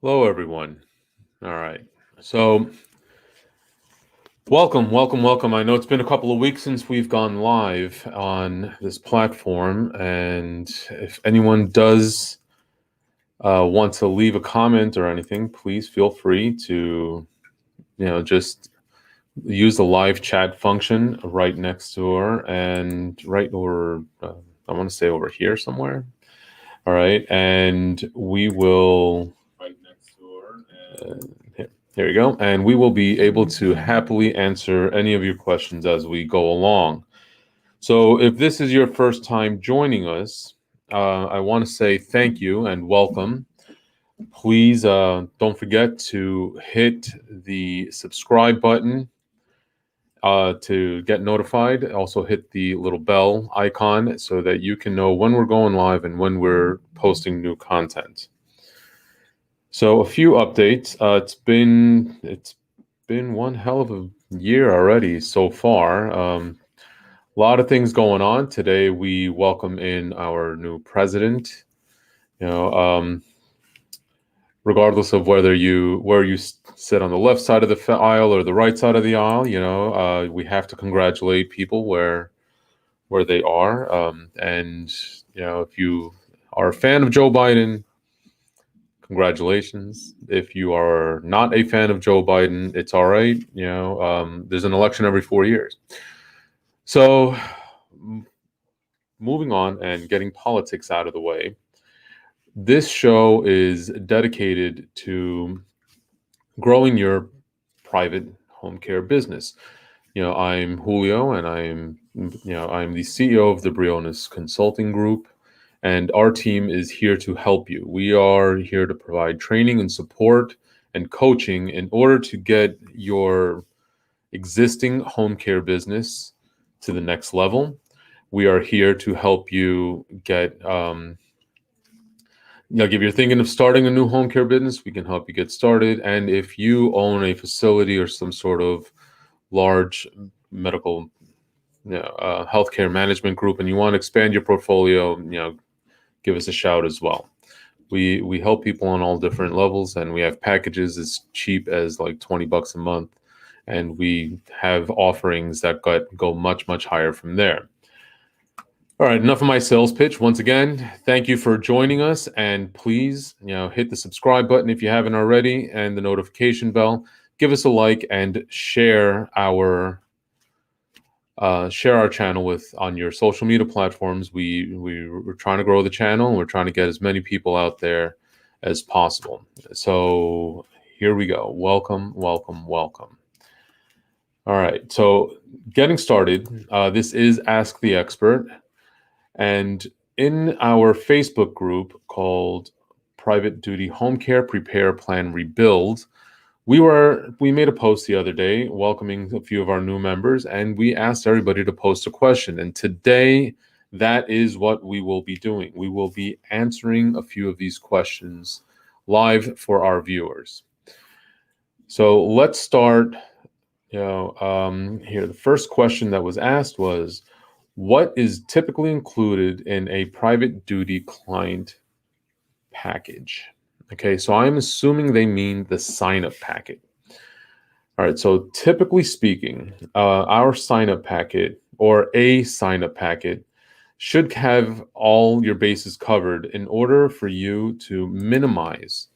Hello, everyone. All right. So, welcome. I know it's been a couple of weeks since we've gone live on this platform. And if anyone does want to leave a comment or anything, please feel free to, just use the live chat function right next to her and right over, I want to say over here somewhere. All right. And we will. Right next to her. Here we go. And we will be able to happily answer any of your questions as we go along. So, if this is your first time joining us, I want to say thank you and welcome. Please don't forget to hit the subscribe button to get notified. Also, hit the little bell icon so that you can know when we're going live and when we're posting new content. So, a few updates. It's been one hell of a year already so far. A lot of things going on today. We welcome in our new president. You know, regardless of where you sit on the left side of the aisle or the right side of the aisle, we have to congratulate people where they are. And if you are a fan of Joe Biden, congratulations. If you are not a fan of Joe Biden, it's all right. There's an election every 4 years. So, moving on and getting politics out of the way, this show is dedicated to growing your private home care business. I'm Julio, and I'm the CEO of the Briones Consulting Group, and our team is here to help you. We are here to provide training and support and coaching in order to get your existing home care business to the next level. We are here to help you get, if you're thinking of starting a new home care business, we can help you get started. And if you own a facility or some sort of large medical, healthcare management group, and you want to expand your portfolio, give us a shout as well. We help people on all different levels, and we have packages as cheap as like $20 a month, and we have offerings that go much higher from there. All right, enough of my sales pitch. Once again, thank you for joining us, and please, hit the subscribe button if you haven't already, and the notification bell. Give us a like and share our channel on your social media platforms. We're trying to grow the channel, and we're trying to get as many people out there as possible. So here we go. Welcome. All right, so getting started. This is Ask the Expert. And in our Facebook group called Private Duty Home Care Prepare Plan Rebuild, we made a post the other day welcoming a few of our new members, and we asked everybody to post a question. And today, that is what we will be doing. We will be answering a few of these questions live for our viewers. So let's start. Here, the first question that was asked was, what is typically included in a private duty client package? Okay, so I'm assuming they mean the sign-up packet. All right, so typically speaking, our sign-up packet or a sign-up packet should have all your bases covered in order for you to minimize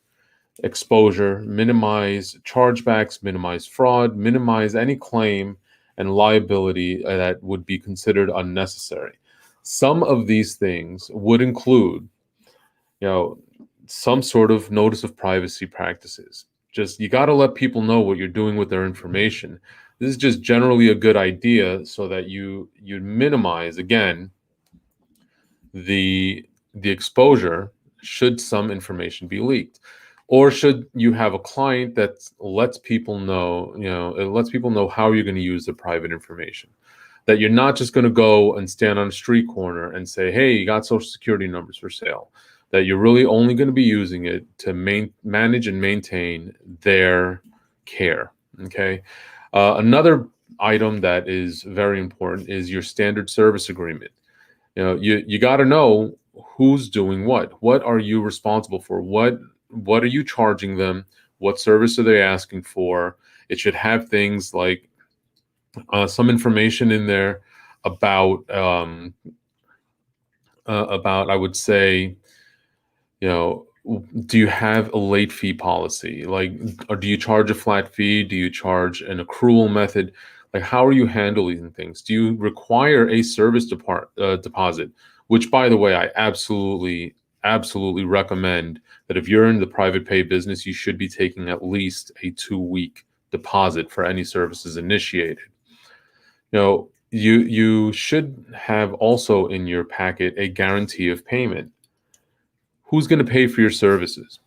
exposure, minimize chargebacks, minimize fraud, minimize any claim and liability that would be considered unnecessary. Some of these things would include, some sort of notice of privacy practices. Just, you got to let people know what you're doing with their information. This is just generally a good idea so that you minimize, again, the exposure should some information be leaked. Or should you have a client that lets people know, it lets people know how you're going to use the private information. That you're not just going to go and stand on a street corner and say, hey, you got social security numbers for sale. That you're really only going to be using it to manage and maintain their care. Okay. Another item that is very important is your standard service agreement. You got to know who's doing what. What are you responsible for? What what are you charging them? What service are they asking for? It should have things like some information in there about I would say, you know, do you have a late fee policy? Like, or do you charge a flat fee? Do you charge an accrual method? Like, how are you handling things? Do you require a service deposit? Which, by the way, I absolutely recommend that if you're in the private pay business, you should be taking at least a 2-week deposit for any services initiated. You should have also in your packet a guarantee of payment. Who's going to pay for your services?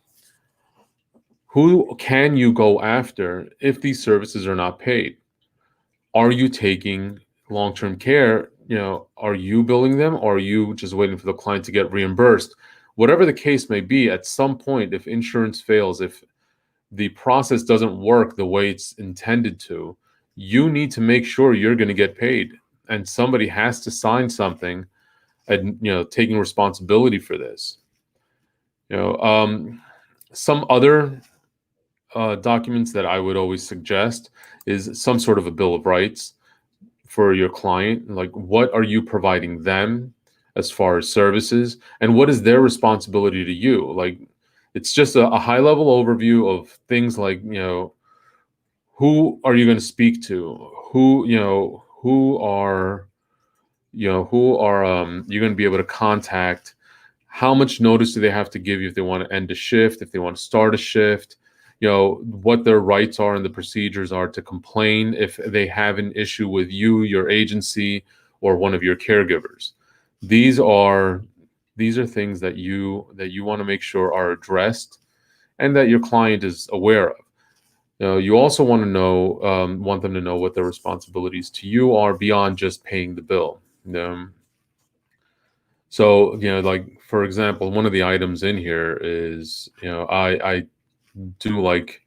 Who can you go after if these services are not paid? Are you taking long-term care? Are you billing them, or are you just waiting for the client to get reimbursed? Whatever the case may be, at some point, if insurance fails, if the process doesn't work the way it's intended to, you need to make sure you're going to get paid, and somebody has to sign something and taking responsibility for this. Some other documents that I would always suggest is some sort of a bill of rights for your client. Like, what are you providing them as far as services, and what is their responsibility to you? Like, it's just a high level overview of things like, who are you going to speak to? Who are you going to be able to contact? How much notice do they have to give you if they want to end a shift, if they want to start a shift? What their rights are and the procedures are to complain if they have an issue with you, your agency, or one of your caregivers. These are things that you want to make sure are addressed and that your client is aware of. You also want them to know what their responsibilities to you are beyond just paying the bill. So, like, for example, one of the items in here is, I do like,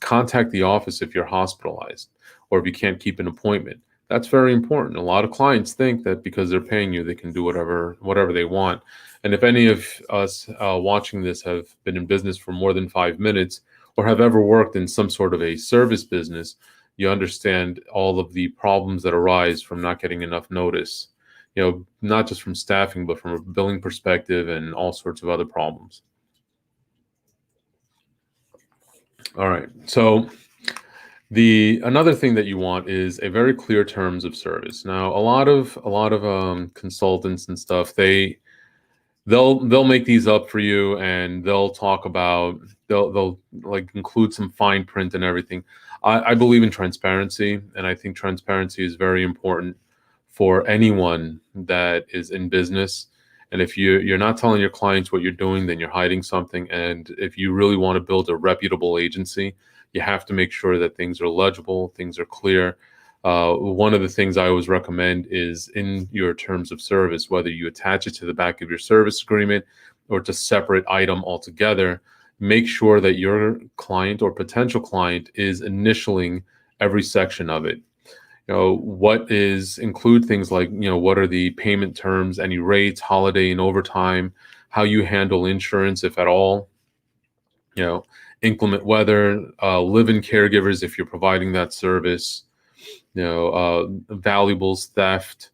contact the office if you're hospitalized or if you can't keep an appointment. That's very important. A lot of clients think that because they're paying you, they can do whatever they want. And if any of us watching this have been in business for more than 5 minutes or have ever worked in some sort of a service business, you understand all of the problems that arise from not getting enough notice, not just from staffing, but from a billing perspective and all sorts of other problems. All right. So another thing that you want is a very clear terms of service. Now, a lot of consultants and stuff, they'll make these up for you, and they'll like include some fine print and everything. I believe in transparency, and I think transparency is very important for anyone that is in business. And if you're not telling your clients what you're doing, then you're hiding something. And if you really want to build a reputable agency, you have to make sure that things are legible, things are clear. One of the things I always recommend is in your terms of service, whether you attach it to the back of your service agreement or it's a separate item altogether, make sure that your client or potential client is initialing every section of it. Include things like, what are the payment terms, any rates, holiday and overtime, how you handle insurance, if at all, inclement weather, live-in caregivers, if you're providing that service, valuables, theft,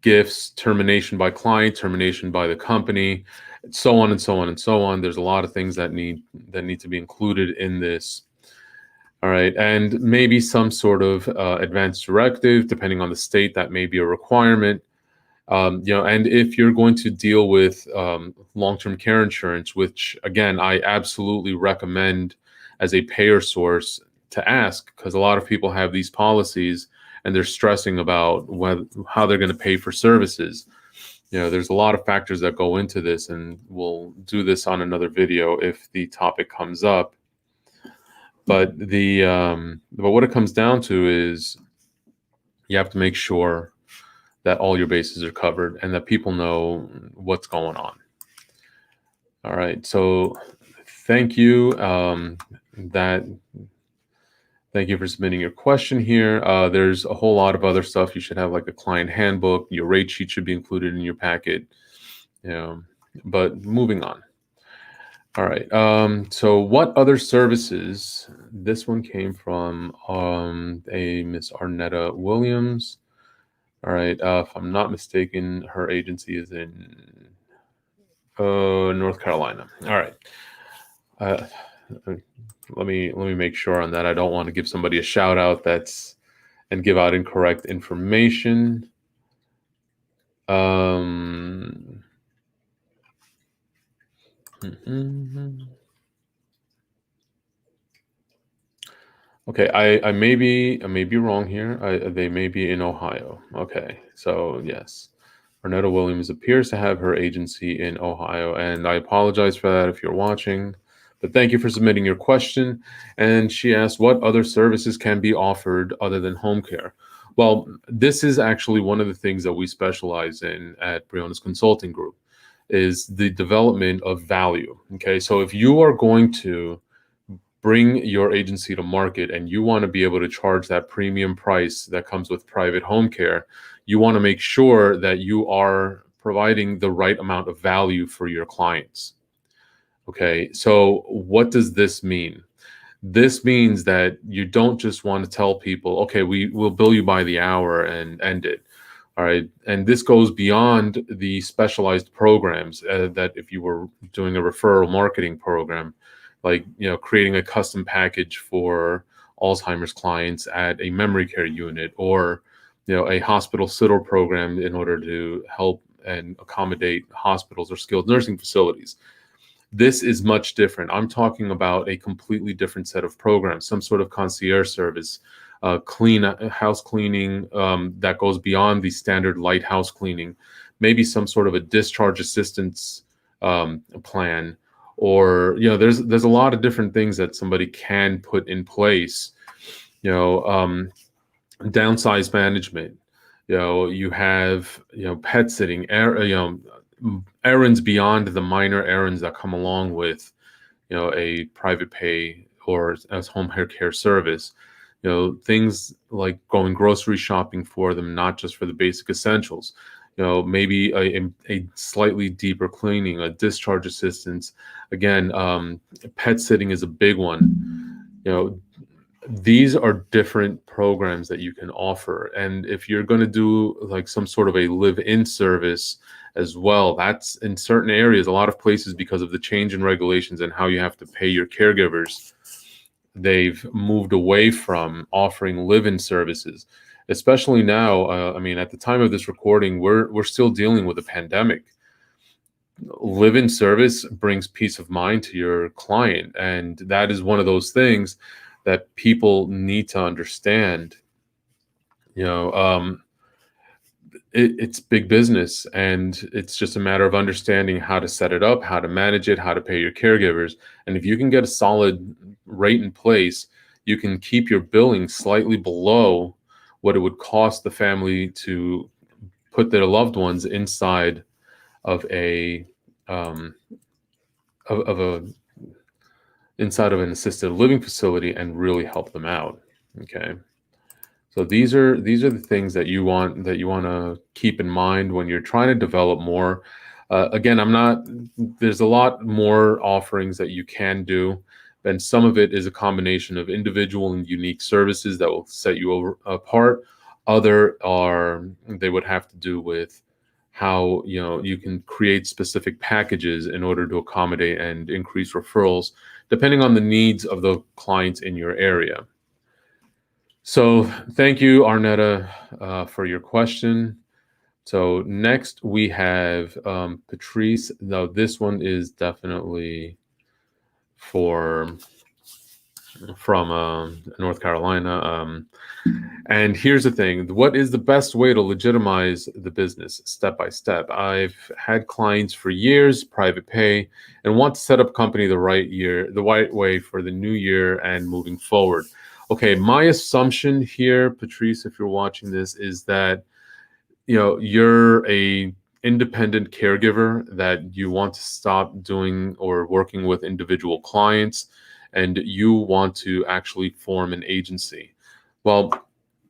gifts, termination by client, termination by the company, so on and so on and so on. There's a lot of things that need to be included in this. All right, and maybe some sort of advanced directive, depending on the state, that may be a requirement. And if you're going to deal with long-term care insurance, which again, I absolutely recommend as a payer source to ask, because a lot of people have these policies and they're stressing about how they're going to pay for services. There's a lot of factors that go into this, and we'll do this on another video if the topic comes up. But what it comes down to is you have to make sure that all your bases are covered and that people know what's going on. All right. So thank you. Thank you for submitting your question here. There's a whole lot of other stuff. You should have like a client handbook. Your rate sheet should be included in your packet. But moving on. All right. So what other services? This one came from a Miss Arnetta Williams. All right. If I'm not mistaken, her agency is in North Carolina. All right. Uh, let me make sure on that. I don't want to give somebody a shout out and give out incorrect information. Um, Okay, I may be wrong here. They may be in Ohio. Okay, so yes, Arnetta Williams appears to have her agency in Ohio, and I apologize for that if you're watching. But thank you for submitting your question. And she asked, what other services can be offered other than home care? Well, this is actually one of the things that we specialize in at Briones Consulting Group, is the development of value. Okay, so if you are going to bring your agency to market and you want to be able to charge that premium price that comes with private home care, you want to make sure that you are providing the right amount of value for your clients. Okay, so what does this mean? This means that you don't just want to tell people, okay, we will bill you by the hour and end it. All right. And this goes beyond the specialized programs that if you were doing a referral marketing program, like, creating a custom package for Alzheimer's clients at a memory care unit, or, a hospital sitter program in order to help and accommodate hospitals or skilled nursing facilities. This is much different. I'm talking about a completely different set of programs, some sort of concierge service, house cleaning that goes beyond the standard light house cleaning, maybe some sort of a discharge assistance plan, or there's a lot of different things that somebody can put in place. Downsize management. You have pet sitting, errands beyond the minor errands that come along with a private pay or as home hair care service. Things like going grocery shopping for them, not just for the basic essentials. Maybe a slightly deeper cleaning, a discharge assistance. Again, pet sitting is a big one. These are different programs that you can offer. And if you're going to do like some sort of a live-in service as well, that's in certain areas, a lot of places, because of the change in regulations and how you have to pay your caregivers, they've moved away from offering live-in services, especially now. At the time of this recording, we're still dealing with a pandemic. Live-in service brings peace of mind to your client, and that is one of those things that people need to understand. It's big business, and it's just a matter of understanding how to set it up, how to manage it, how to pay your caregivers. And if you can get a solid rate in place, you can keep your billing slightly below what it would cost the family to put their loved ones inside of a inside of an assisted living facility and really help them out. Okay. So these are the things that you want to keep in mind when you're trying to develop more. Again, there's a lot more offerings that you can do, and some of it is a combination of individual and unique services that will set you apart. They would have to do with how you can create specific packages in order to accommodate and increase referrals, depending on the needs of the clients in your area. So thank you, Arnetta, for your question. So next we have Patrice. Now this one is definitely from North Carolina. And here's the thing: what is the best way to legitimize the business step by step? I've had clients for years, private pay, and want to set up company the right way for the new year and moving forward. Okay, my assumption here, Patrice, if you're watching this, is that you're a independent caregiver, that you want to stop doing or working with individual clients, and you want to actually form an agency. Well,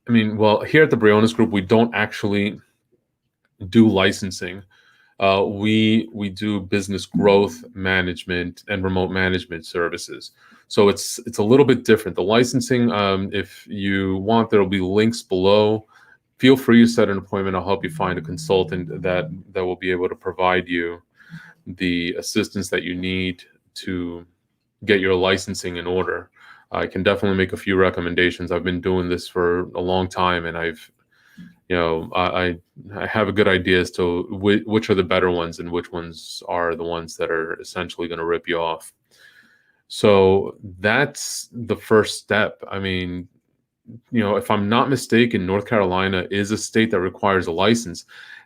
here at the Briones Group, we don't actually do licensing. We do business growth management and remote management services. So it's a little bit different. The licensing, if you want, there will be links below. Feel free to set an appointment. I'll help you find a consultant that will be able to provide you the assistance that you need to get your licensing in order. I can definitely make a few recommendations. I've been doing this for a long time, and I have a good idea as to which are the better ones and which ones are the ones that are essentially going to rip you off. So that's the first step. I mean, if I'm not mistaken, North Carolina is a state that requires a license.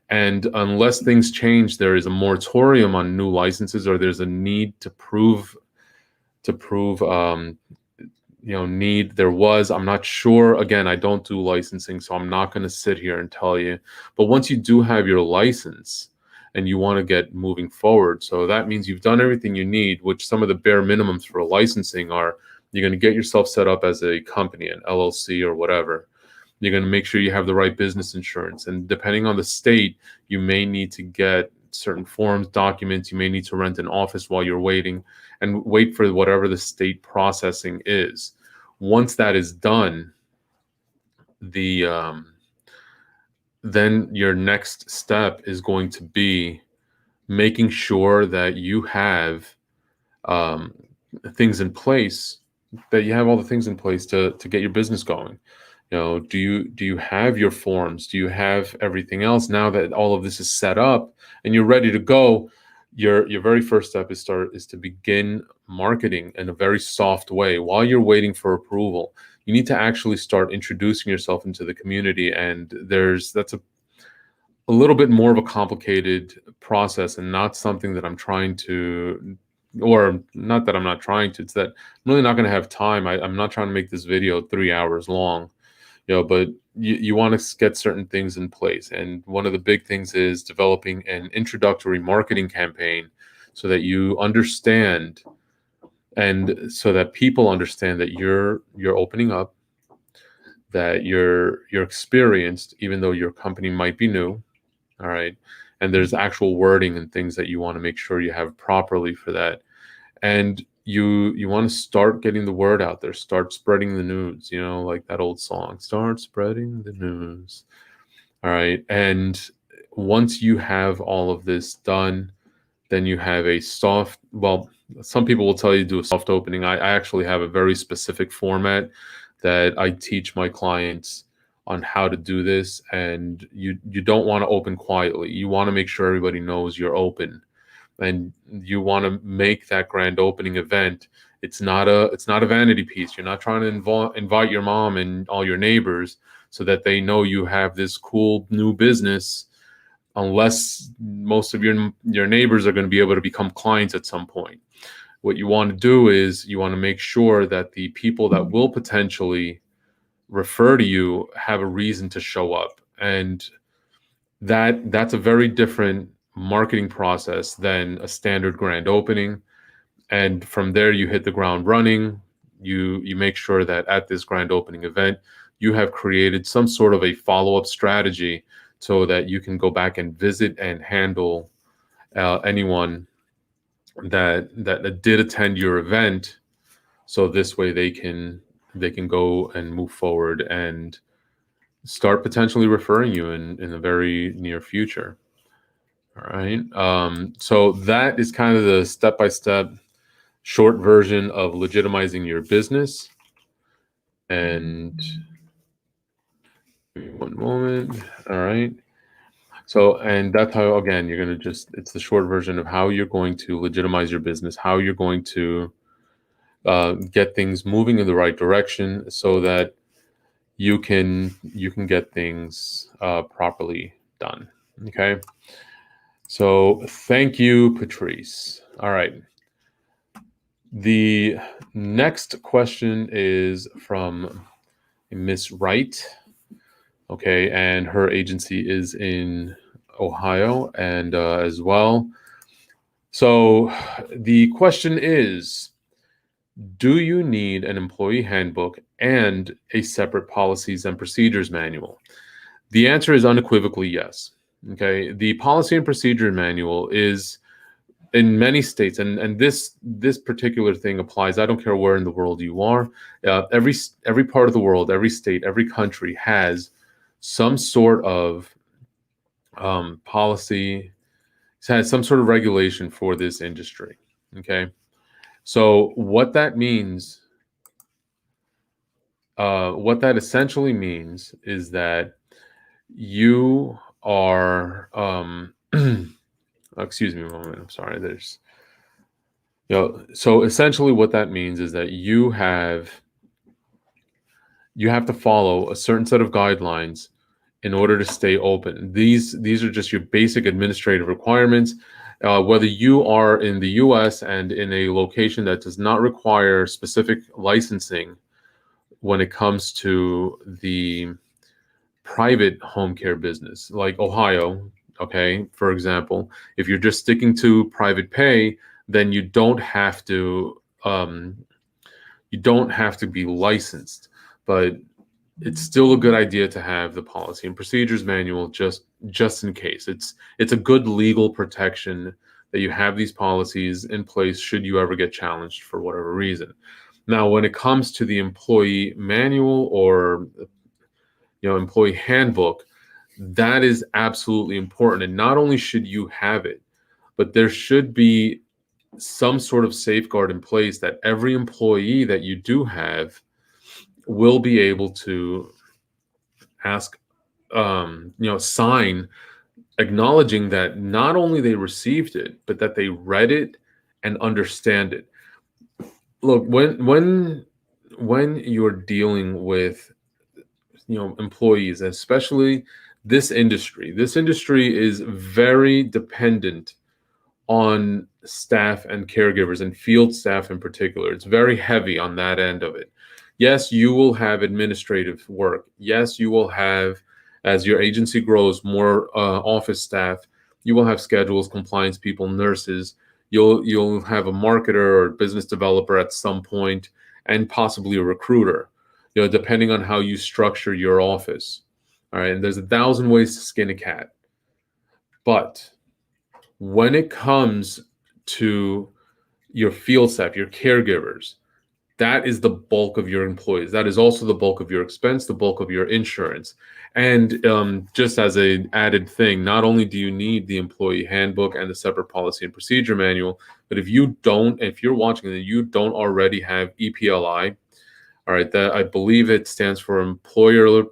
And unless things change, there is a moratorium on new licenses, or there's a need to prove need. There was, I'm not sure. Again, I don't do licensing, so I'm not going to sit here and tell you. But once you do have your license and you want to get moving forward, so that means you've done everything you need, which some of the bare minimums for licensing are: you're going to get yourself set up as a company, an LLC or whatever. You're going to make sure you have the right business insurance. And depending on the state, you may need to get certain forms, documents. You may need to rent an office while you're waiting and wait for whatever the state processing is. Once that is done, then your next step is going to be making sure that you have things in place, that you have all the things in place to get your business going. Do you have your forms? Do you have everything else? Now that all of this is set up and you're ready to go, your very first step is to begin marketing in a very soft way while you're waiting for approval. You need to actually start introducing yourself into the community, and that's a little bit more of a complicated process, and not something that I'm trying to, or not that I'm not trying to, it's that I'm really not going to have time. I'm not trying to make this video 3 hours long. But you want to get certain things in place. And one of the big things is developing an introductory marketing campaign so that you understand, and so that people understand that you're opening up, that you're experienced, even though your company might be new. All right. And there's actual wording and things that you want to make sure you have properly for that. And you want to start getting the word out there, start spreading the news, like that old song, start spreading the news. All right. And once you have all of this done, then you have some people will tell you to do a soft opening. I actually have a very specific format that I teach my clients on how to do this. And you don't want to open quietly. You want to make sure everybody knows you're open. And you want to make that grand opening event. It's not a vanity piece. You're not trying to invite your mom and all your neighbors so that they know you have this cool new business, unless most of your neighbors are going to be able to become clients at some point. What you want to do is you want to make sure that the people that will potentially refer to you have a reason to show up. And that's a very different marketing process than a standard grand opening. And from there, you hit the ground running. You make sure that at this grand opening event, you have created some sort of a follow-up strategy so that you can go back and visit and handle anyone that did attend your event. So this way they can go and move forward and start potentially referring you in the very near future. All right. So that is kind of the step-by-step short version of legitimizing your business. And one moment. All right. So, and that's how, again, you're going to it's the short version of how you're going to legitimize your business, how you're going to get things moving in the right direction so that you can get things properly done. Okay. So thank you, Patrice. All right. The next question is from Miss Wright. Okay, and her agency is in Ohio and as well. So the question is, do you need an employee handbook and a separate policies and procedures manual? The answer is unequivocally yes. Okay, the policy and procedure manual is in many states, and this particular thing applies. I don't care where in the world you are. Every part of the world, every state, every country has some sort of policy, has some sort of regulation for this industry. Okay, so what that essentially means is that you are excuse me a moment, I'm sorry, there's so essentially what that means is that you have to follow a certain set of guidelines in order to stay open. These are just your basic administrative requirements. Whether you are in the US and in a location that does not require specific licensing when it comes to the private home care business, like Ohio, okay, for example, if you're just sticking to private pay, then you don't have to be licensed, but it's still a good idea to have the policy and procedures manual just in case. It's a good legal protection that you have these policies in place should you ever get challenged for whatever reason. Now, when it comes to the employee manual or employee handbook, that is absolutely important. And not only should you have it, but there should be some sort of safeguard in place that every employee that you do have will be able to ask, sign acknowledging that not only they received it, but that they read it and understand it. Look, when you're dealing with employees, especially this industry is very dependent on staff and caregivers and field staff in particular. It's very heavy on that end of it. Yes, you will have administrative work. Yes, you will have, as your agency grows, more office staff. You will have schedules, compliance people, nurses. You'll have a marketer or business developer at some point, and possibly a recruiter. Depending on how you structure your office. All right, and there's 1,000 ways to skin a cat. But when it comes to your field staff, your caregivers, that is the bulk of your employees. That is also the bulk of your expense, the bulk of your insurance. And just as an added thing, not only do you need the employee handbook and the separate policy and procedure manual, but if you're watching and you don't already have EPLI, all right, that I believe it stands for employee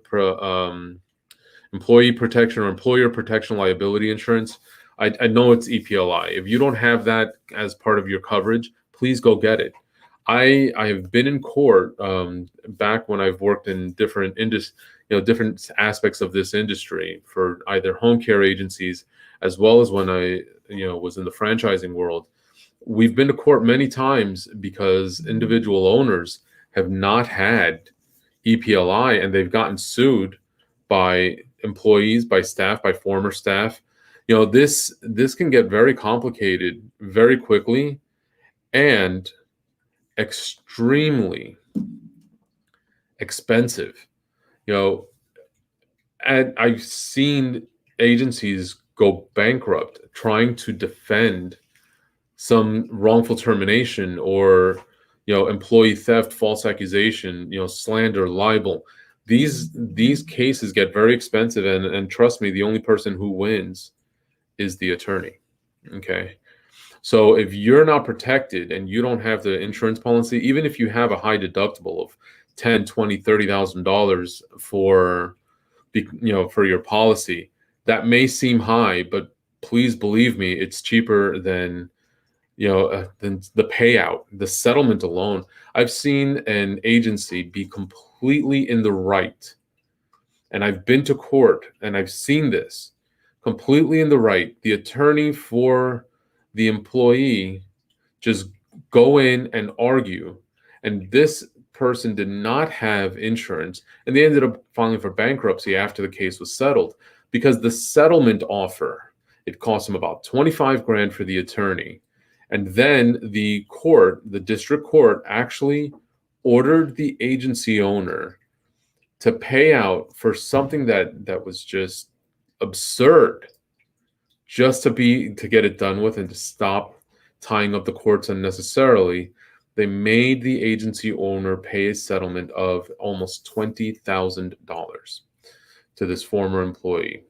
protection or employer protection liability insurance. I know it's EPLI. If you don't have that as part of your coverage, please go get it. I have been in court back when I've worked in different different aspects of this industry for either home care agencies as well as when I was in the franchising world. We've been to court many times because individual owners have not had EPLI and they've gotten sued by employees, by staff, by former staff. This can get very complicated very quickly and extremely expensive. And I've seen agencies go bankrupt trying to defend some wrongful termination or employee theft, false accusation, slander, libel. These cases get very expensive, and trust me, the only person who wins is the attorney. Okay. So if you're not protected and you don't have the insurance policy, even if you have a high deductible of $10, $20, $30,000 for your policy, that may seem high, but please believe me, it's cheaper than than the payout, the settlement alone. I've seen an agency be completely in the right, and I've been to court and I've seen this, completely in the right. The attorney for the employee just go in and argue, and this person did not have insurance, and they ended up filing for bankruptcy after the case was settled because the settlement offer, it cost them about 25 grand for the attorney. And then the district court actually ordered the agency owner to pay out for something that was just absurd. just to get it done with and to stop tying up the courts unnecessarily, they made the agency owner pay a settlement of almost $20,000 to this former employee.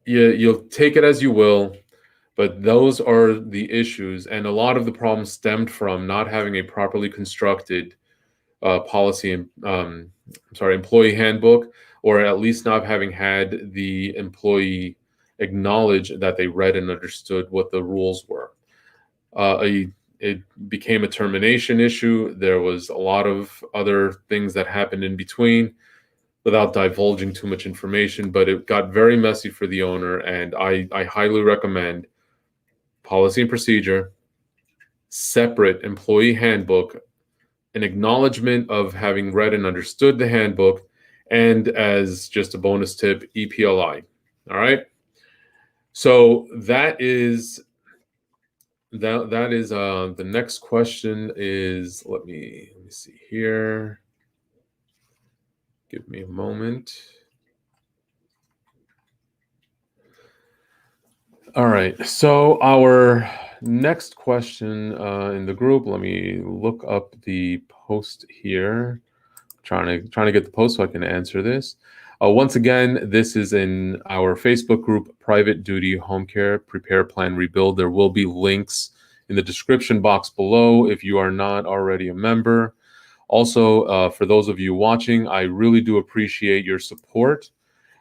You'll take it as you will, but those are the issues, and a lot of the problems stemmed from not having a properly constructed policy and employee handbook, or at least not having had the employee acknowledge that they read and understood what the rules were. It became a termination issue. There was a lot of other things that happened in between without divulging too much information, but it got very messy for the owner. And I highly recommend policy and procedure, separate employee handbook, an acknowledgement of having read and understood the handbook, and as just a bonus tip, EPLI. All right. So that is the next question is, let me see here. Give me a moment. All right. So our next question in the group, let me look up the post here. Trying to get the post so I can answer this. Once again, this is in our Facebook group, Private Duty Home Care, Prepare, Plan, Rebuild. There will be links in the description box below if you are not already a member. Also, for those of you watching, I really do appreciate your support.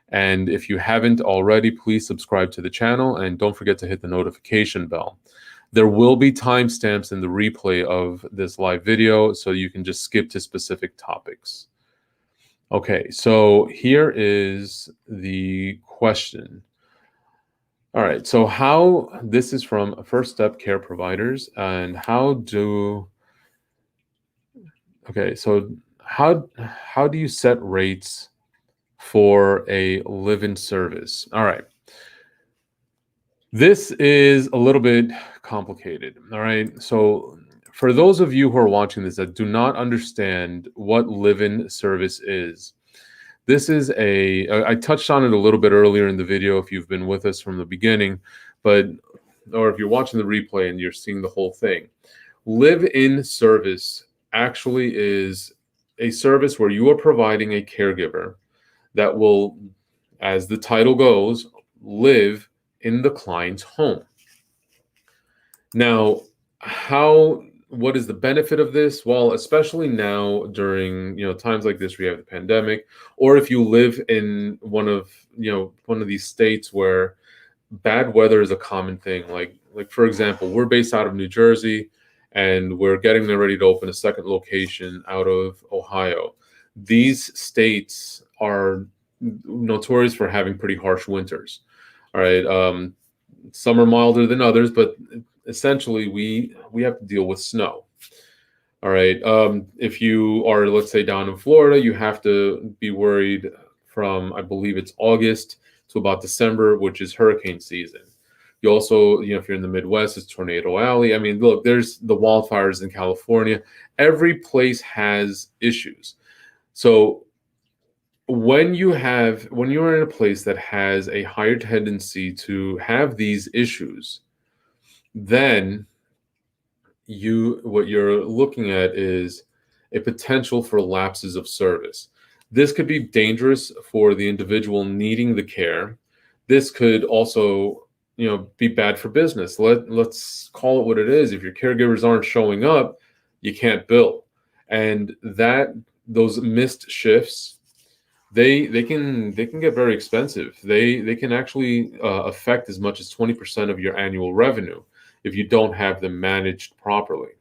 And if you haven't already, please subscribe to the channel and don't forget to hit the notification bell. There will be timestamps in the replay of this live video, so you can just skip to specific topics. Okay, so here is the question. All right, so this is from First Step Care Providers, and how do you set rates for a live-in service? All right. This is a little bit complicated. All right. So for those of you who are watching this that do not understand what live-in service is, this is I touched on it a little bit earlier in the video if you've been with us from the beginning, or if you're watching the replay and you're seeing the whole thing. Live-in service actually is a service where you are providing a caregiver that will, as the title goes, live in the client's home. Now, what is the benefit of this? Well, especially now during times like this where you have the pandemic, or if you live in one of these states where bad weather is a common thing. Like for example, we're based out of New Jersey, and we're getting ready to open a second location out of Ohio. These states are notorious for having pretty harsh winters. All right. Some are milder than others, but essentially we have to deal with snow. All right. If you are, let's say, down in Florida, you have to be worried from, I believe it's August to about December, which is hurricane season. You also, if you're in the Midwest, it's Tornado Alley. I mean, look, there's the wildfires in California. Every place has issues. So when you're in a place that has a higher tendency to have these issues, then what you're looking at is a potential for lapses of service. This could be dangerous for the individual needing the care. This could also, be bad for business. Let's call it what it is. If your caregivers aren't showing up, you can't bill. And those missed shifts, they can get very expensive. They can actually affect as much as 20% of your annual revenue if you don't have them managed properly.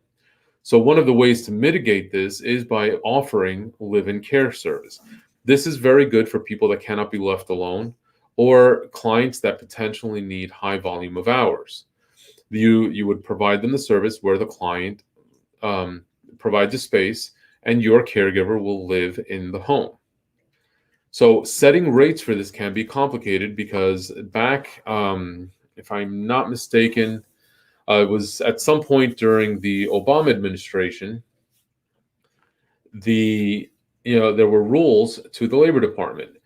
So one of the ways to mitigate this is by offering live-in care service. This is very good for people that cannot be left alone, or clients that potentially need high volume of hours. You would provide them the service where the client provides a space and your caregiver will live in the home. So setting rates for this can be complicated because back, if I'm not mistaken, it was at some point during the Obama administration, there were rules to the Labor Department.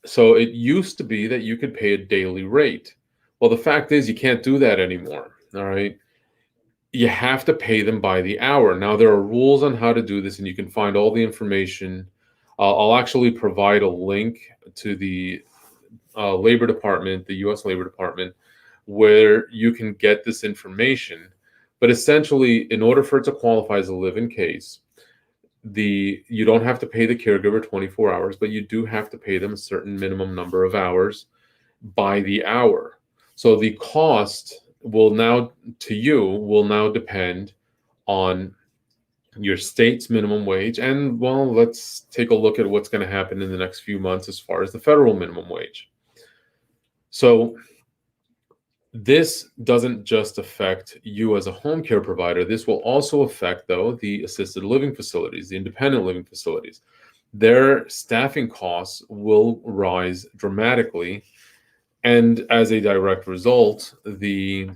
So it used to be that you could pay a daily rate. Well, the fact is you can't do that anymore. All right. You have to pay them by the hour. Now, there are rules on how to do this, and you can find all the information. I'll actually provide a link to the Labor Department, the US Labor Department, where you can get this information. But essentially, in order for it to qualify as a live-in case, you don't have to pay the caregiver 24 hours, but you do have to pay them a certain minimum number of hours by the hour. So the cost will now depend on your state's minimum wage. And well, let's take a look at what's going to happen in the next few months as far as the federal minimum wage. So this doesn't just affect you as a home care provider. This will also affect, though, the assisted living facilities, the independent living facilities. Their staffing costs will rise dramatically, and as a direct result, they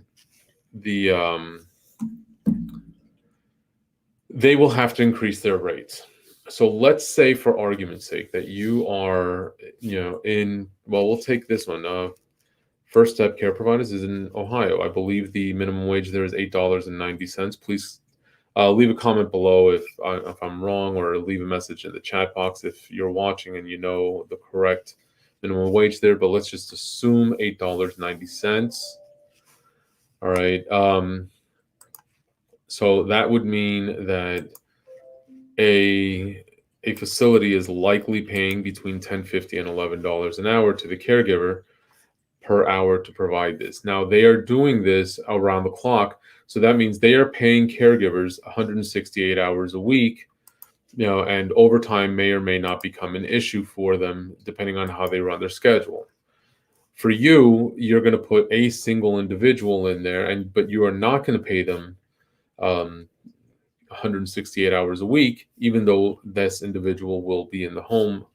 will have to increase their rates. So let's say, for argument's sake, that you are, we'll take this one. First Step Care Providers is in Ohio. I believe the minimum wage there is $8.90. Please leave a comment below if I'm wrong, or leave a message in the chat box if you're watching and you know the correct minimum wage there. But let's just assume $8.90. All right. So that would mean that a facility is likely paying between $10.50 and $11 an hour to the caregiver per hour to provide this. Now, they are doing this around the clock, so that means they are paying caregivers 168 hours a week, and overtime may or may not become an issue for them depending on how they run their schedule. For you, you're going to put a single individual in there, but you are not going to pay them 168 hours a week, even though this individual will be in the home.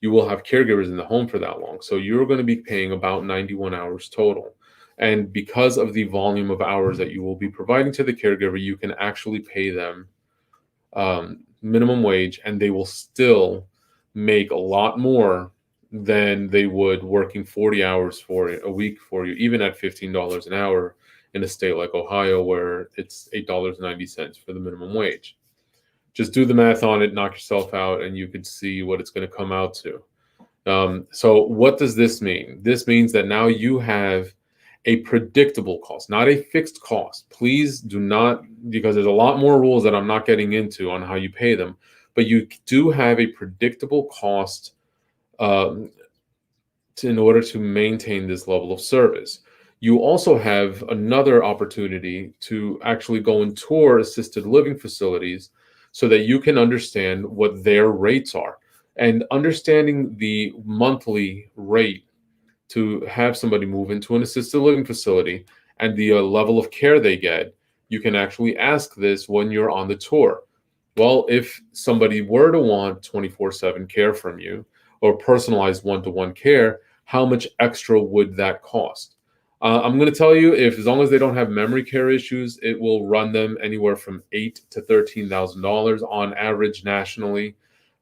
You will have caregivers in the home for that long. So you're going to be paying about 91 hours total. And because of the volume of hours that you will be providing to the caregiver, you can actually pay them minimum wage, and they will still make a lot more than they would working 40 hours for a week for you, even at $15 an hour in a state like Ohio, where it's $8.90 for the minimum wage. Just do the math on it, knock yourself out, and you could see what it's going to come out to. So what does this mean? This means that now you have a predictable cost, not a fixed cost. Please do not, because there's a lot more rules that I'm not getting into on how you pay them, but you do have a predictable cost in order to maintain this level of service. You also have another opportunity to actually go and tour assisted living facilities so that you can understand what their rates are. And understanding the monthly rate to have somebody move into an assisted living facility and the level of care they get, you can actually ask this when you're on the tour. Well, if somebody were to want 24/7 care from you, or personalized one-to-one care, how much extra would that cost? I'm going to tell you, as long as they don't have memory care issues, it will run them anywhere from $8,000 to $13,000 on average nationally.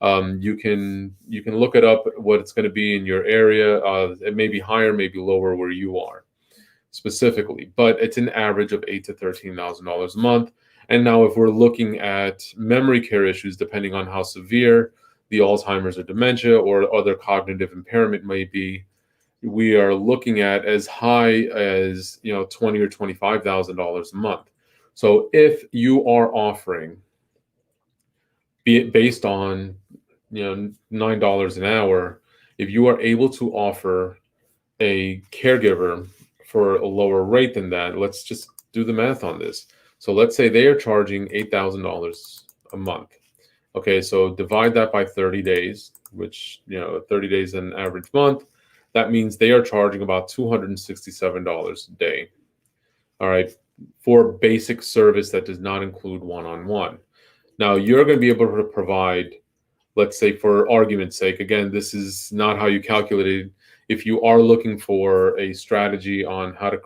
You can look it up what it's going to be in your area. It may be higher, maybe lower where you are specifically, but it's an average of $8,000 to $13,000 a month. And now, if we're looking at memory care issues, depending on how severe the Alzheimer's or dementia or other cognitive impairment may be, we are looking at as high as $20,000 or $25,000 a month. So if you are offering, be it based on $9 an hour, if you are able to offer a caregiver for a lower rate than that, let's just do the math on this. So let's say they are charging $8,000 a month. Okay, so divide that by 30 days, which 30 days an average month. That means they are charging about $267 a day. All right, for basic service that does not include one-on-one. Now, you're going to be able to provide, let's say, for argument's sake, again, this is not how you calculate it. If you are looking for a strategy on how to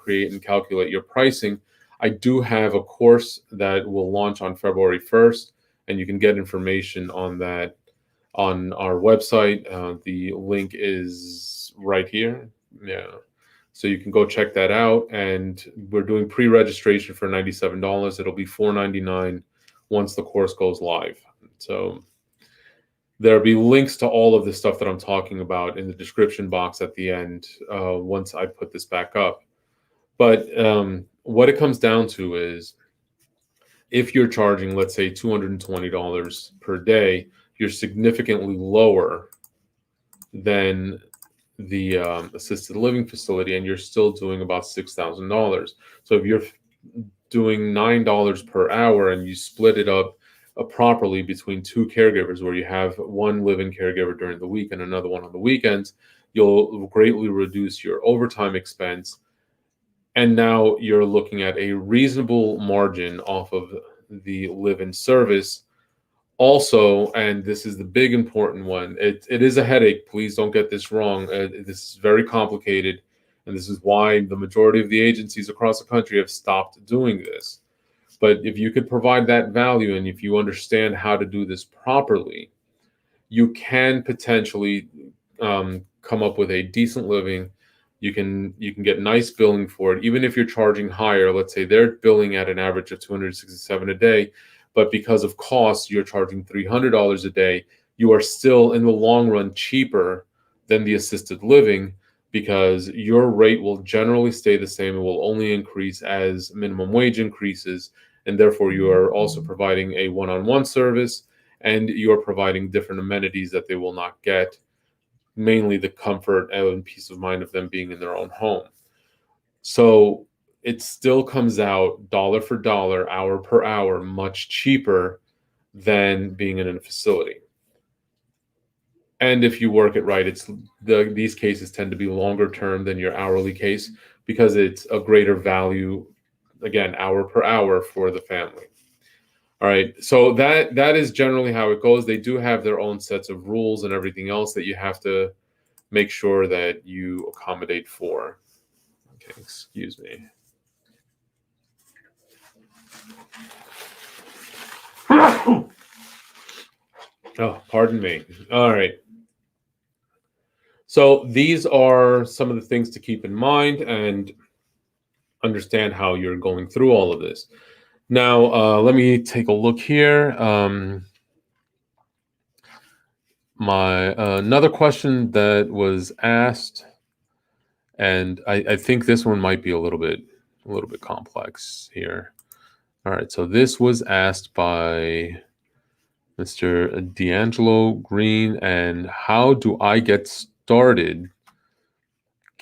create and calculate your pricing, I do have a course that will launch on February 1st, and you can get information on that on our website. The link is right here. Yeah. So you can go check that out. And we're doing pre-registration for $97. It'll be $4.99 once the course goes live. So there'll be links to all of the stuff that I'm talking about in the description box at the end once I put this back up. But what it comes down to is if you're charging, let's say, $220 per day, you're significantly lower than the assisted living facility, and you're still doing about $6,000. So if you're doing $9 per hour and you split it up properly between two caregivers, where you have one live-in caregiver during the week and another one on the weekends, you'll greatly reduce your overtime expense. And now you're looking at a reasonable margin off of the live-in service. Also, and this is the big important one, it is a headache. Please don't get this wrong. This is very complicated, and this is why the majority of the agencies across the country have stopped doing this. But if you could provide that value, and if you understand how to do this properly, you can potentially come up with a decent living. You can get nice billing for it, even if you're charging higher. Let's say they're billing at an average of $267 a day, but because of costs, you're charging $300 a day. You are still, in the long run, cheaper than the assisted living, because your rate will generally stay the same. It will only increase as minimum wage increases, and therefore you are also providing a one-on-one service, and you're providing different amenities that they will not get, mainly the comfort and peace of mind of them being in their own home. So it still comes out dollar for dollar, hour per hour, much cheaper than being in a facility. And if you work it right, these cases tend to be longer term than your hourly case, because it's a greater value, again, hour per hour for the family. All right, so that is generally how it goes. They do have their own sets of rules and everything else that you have to make sure that you accommodate for. Okay, excuse me. Oh, pardon me. All right. So these are some of the things to keep in mind and understand how you're going through all of this. Now, let me take a look here. Another question that was asked, and I think this one might be a little bit complex here. All right, so this was asked by Mr. D'Angelo Green, and how do I get started?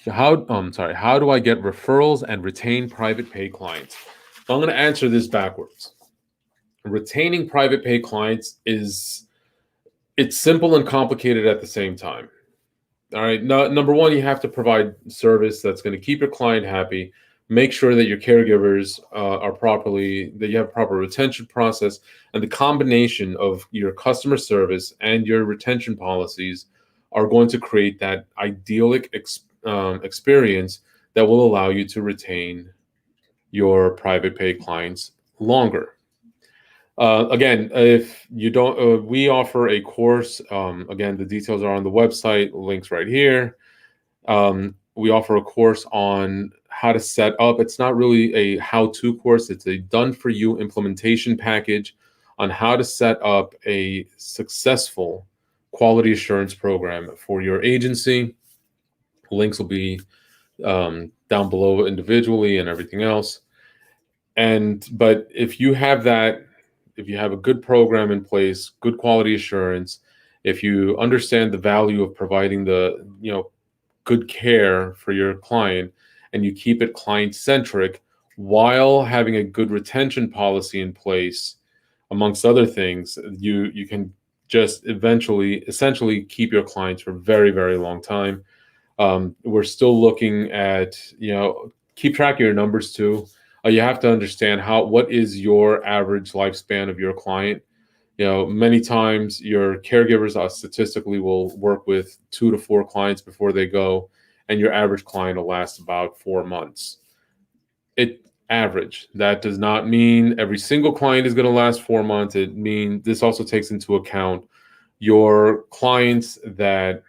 How do I get referrals and retain private pay clients? I'm going to answer this backwards. Retaining private pay clients it's simple and complicated at the same time. All right. Number one, you have to provide service that's going to keep your client happy. Make sure that your caregivers that you have a proper retention process, and the combination of your customer service and your retention policies are going to create that idyllic experience that will allow you to retain your private pay clients longer. Again, if you don't, we offer a course. Again, the details are on the website, links right here. We offer a course on how to set up. It's not really a how-to course. It's a done-for-you implementation package on how to set up a successful quality assurance program for your agency. Links will be down below individually and everything else. But if you have a good program in place, good quality assurance, if you understand the value of providing the good care for your client, and you keep it client-centric while having a good retention policy in place, amongst other things, you can just essentially keep your clients for a very, very long time. We're still looking at, keep track of your numbers too. You have to understand what is your average lifespan of your client. Many times your caregivers statistically will work with 2 to 4 clients before they go, and your average client will last about 4 months. Average. That does not mean every single client is going to last 4 months. This also takes into account your clients that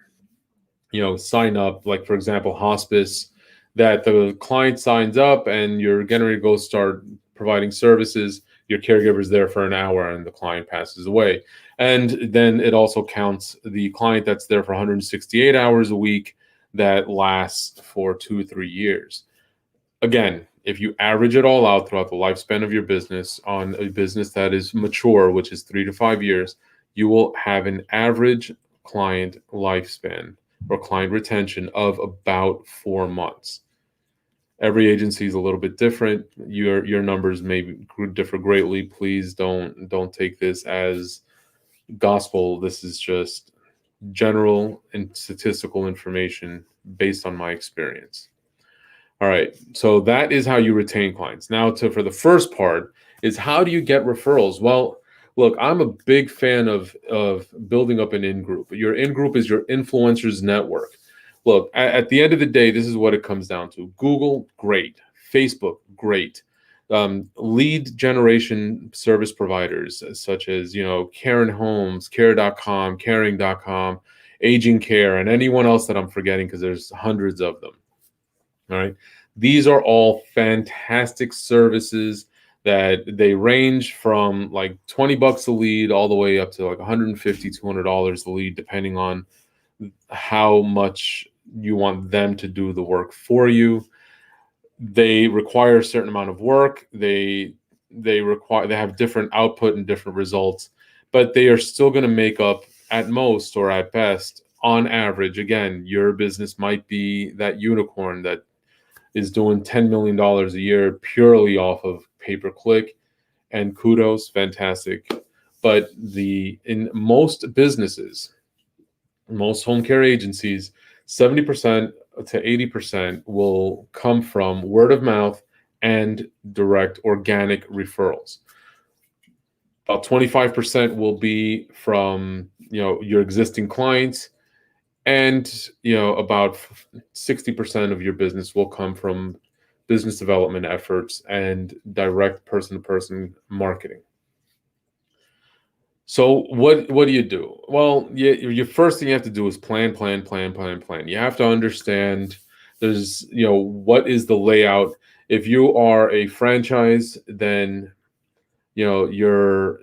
sign up, like for example hospice, that the client signs up and you're getting ready to go start providing services, your caregiver's there for an hour and the client passes away. And then it also counts the client that's there for 168 hours a week that lasts for 2 or 3 years. Again, if you average it all out throughout the lifespan of your business on a business that is mature, which is 3 to 5 years, you will have an average client lifespan or client retention of about 4 months. Every agency is a little bit different. Your numbers may differ greatly. Please don't take this as gospel. This is just general and statistical information based on my experience. All right, so that is how you retain clients. Now, for the first part is how do you get referrals? Well, look, I'm a big fan of building up an in-group. Your in-group is your influencers network. Look, at the end of the day, this is what it comes down to. Google, great. Facebook, great. Lead generation service providers such as, Karen Homes, Care.com, Caring.com, Aging Care, and anyone else that I'm forgetting because there's hundreds of them. All right. These are all fantastic services that they range from like $20 a lead all the way up to like $150, $200 a lead, depending on how much you want them to do the work for you. They require a certain amount of work. They have different output and different results, but they are still going to make up at most or at best on average. Again, your business might be that unicorn that is doing $10 million a year purely off of pay-per-click, and kudos, fantastic. But in most businesses, most home care agencies, 70% to 80% will come from word of mouth and direct organic referrals. About 25% will be from your existing clients, and about 60% of your business will come from business development efforts and direct person-to-person marketing. So what do you do? Well, your first thing you have to do is plan. You have to understand there's what is the layout. If you are a franchise, then your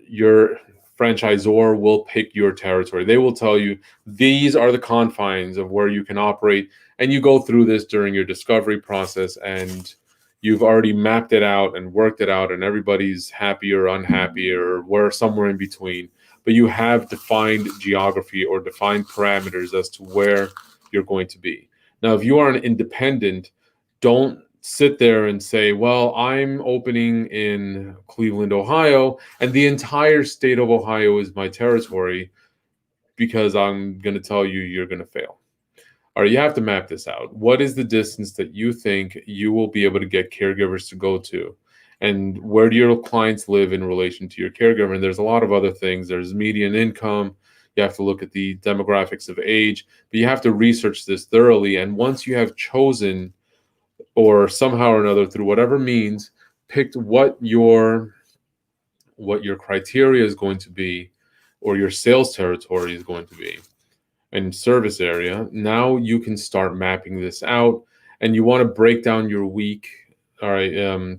franchisor will pick your territory. They will tell you these are the confines of where you can operate, and you go through this during your discovery process, and you've already mapped it out and worked it out, and everybody's happy or unhappy or we're somewhere in between. But you have defined geography or defined parameters as to where you're going to be. Now, if you are an independent, don't sit there and say, well, I'm opening in Cleveland, Ohio, and the entire state of Ohio is my territory, because I'm going to tell you you're going to fail. Or you have to map this out. What is the distance that you think you will be able to get caregivers to go to? And where do your clients live in relation to your caregiver? And there's a lot of other things. There's median income. You have to look at the demographics of age, but you have to research this thoroughly. And once you have chosen, or somehow or another, through whatever means, picked what your criteria is going to be, or your sales territory is going to be, and service area, now you can start mapping this out. And you want to break down your week. All right,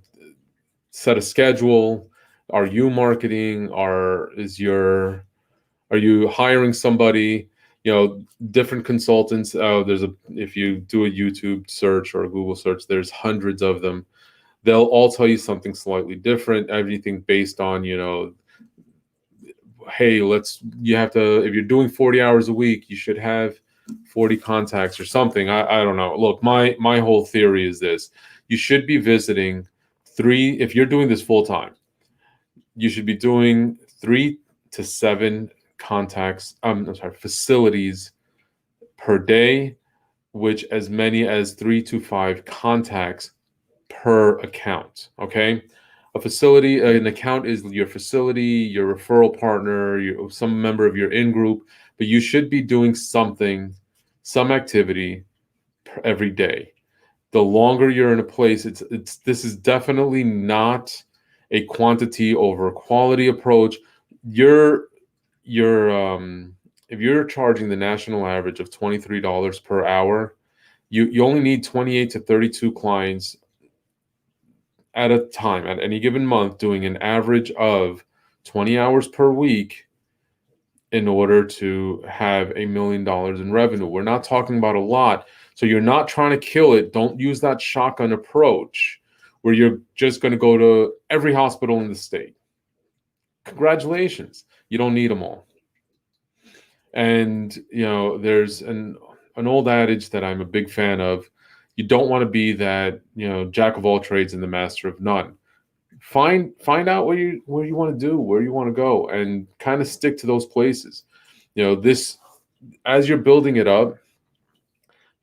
set a schedule. Are you marketing? Are you hiring somebody? Different consultants. If you do a YouTube search or a Google search, there's hundreds of them. They'll all tell you something slightly different. Everything based on, hey, if you're doing 40 hours a week, you should have 40 contacts or something. I don't know. Look, my whole theory is this. You should be visiting if you're doing this full time, you should be doing 3 to 7 facilities per day, which as many as 3 to 5 contacts per account. Okay. An account is your facility, your referral partner, some member of your in-group, but you should be doing some activity every day. The longer you're in a place, this is definitely not a quantity over quality approach. Your if you're charging the national average of $23 per hour, you only need 28 to 32 clients at a time at any given month, doing an average of 20 hours per week in order to have $1 million in revenue. We're not talking about a lot. So you're not trying to kill it. Don't use that shotgun approach where you're just going to go to every hospital in the state. Congratulations. You don't need them all. And, there's an old adage that I'm a big fan of. You don't want to be that, jack of all trades and the master of none. Find out where you want to do, where you want to go, and kind of stick to those places. This, as you're building it up,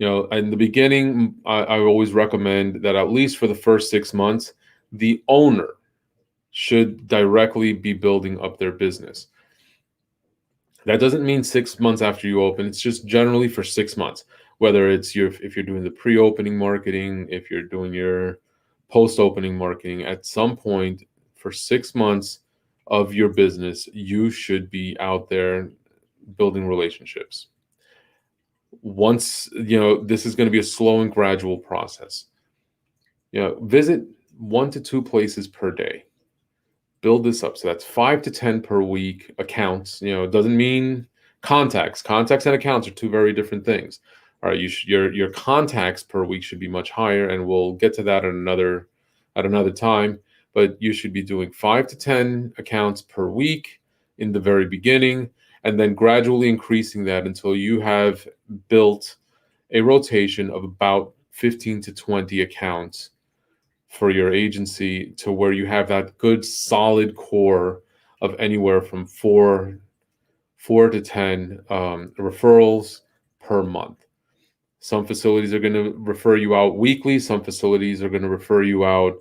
in the beginning, I always recommend that at least for the first 6 months, the owner should directly be building up their business. That doesn't mean 6 months after you open. It's just generally for 6 months, whether it's if you're doing the pre-opening marketing, if you're doing your post-opening marketing, at some point for 6 months of your business, you should be out there building relationships. Once, this is going to be a slow and gradual process. Visit 1 to 2 places per day. Build this up. So that's 5 to 10 per week accounts. It doesn't mean contacts. Contacts and accounts are two very different things. All right, your contacts per week should be much higher, and we'll get to that at another time. But you should be doing 5 to 10 accounts per week in the very beginning, and then gradually increasing that until you have built a rotation of about 15 to 20 accounts for your agency, to where you have that good solid core of anywhere from four to 10 referrals per month. Some facilities are going to refer you out weekly. Some facilities are going to refer you out,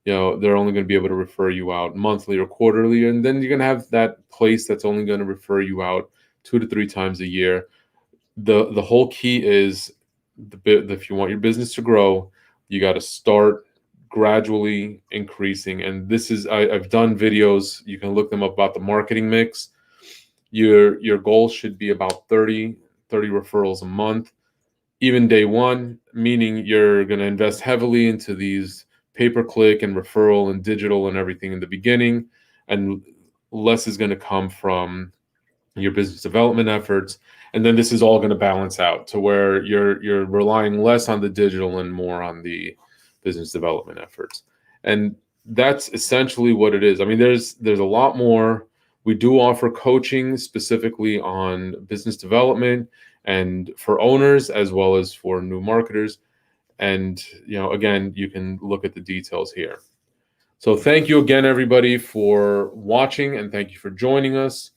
they're only going to be able to refer you out monthly or quarterly. And then you're going to have that place that's only going to refer you out 2 to 3 times a year. The whole key is, if you want your business to grow, you got to start gradually increasing. And this is, I've done videos, you can look them up, about the marketing mix. Your goal should be about 30 referrals a month, even day one, meaning you're going to invest heavily into these pay-per-click and referral and digital and everything in the beginning, and less is going to come from your business development efforts. And then this is all going to balance out to where you're relying less on the digital and more on the business development efforts. And that's essentially what it is. I mean, there's a lot more. We do offer coaching specifically on business development and for owners as well as for new marketers. And, again, you can look at the details here. So thank you again, everybody, for watching, and thank you for joining us.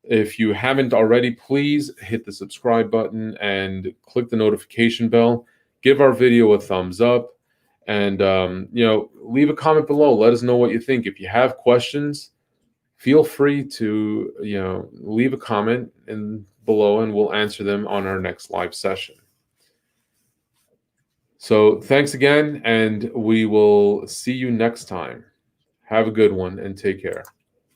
If you haven't already, please hit the subscribe button and click the notification bell. Give our video a thumbs up, and leave a comment below. Let us know what you think. If you have questions, feel free to leave a comment below, and we'll answer them on our next live session. So thanks again, and we will see you next time. Have a good one and take care.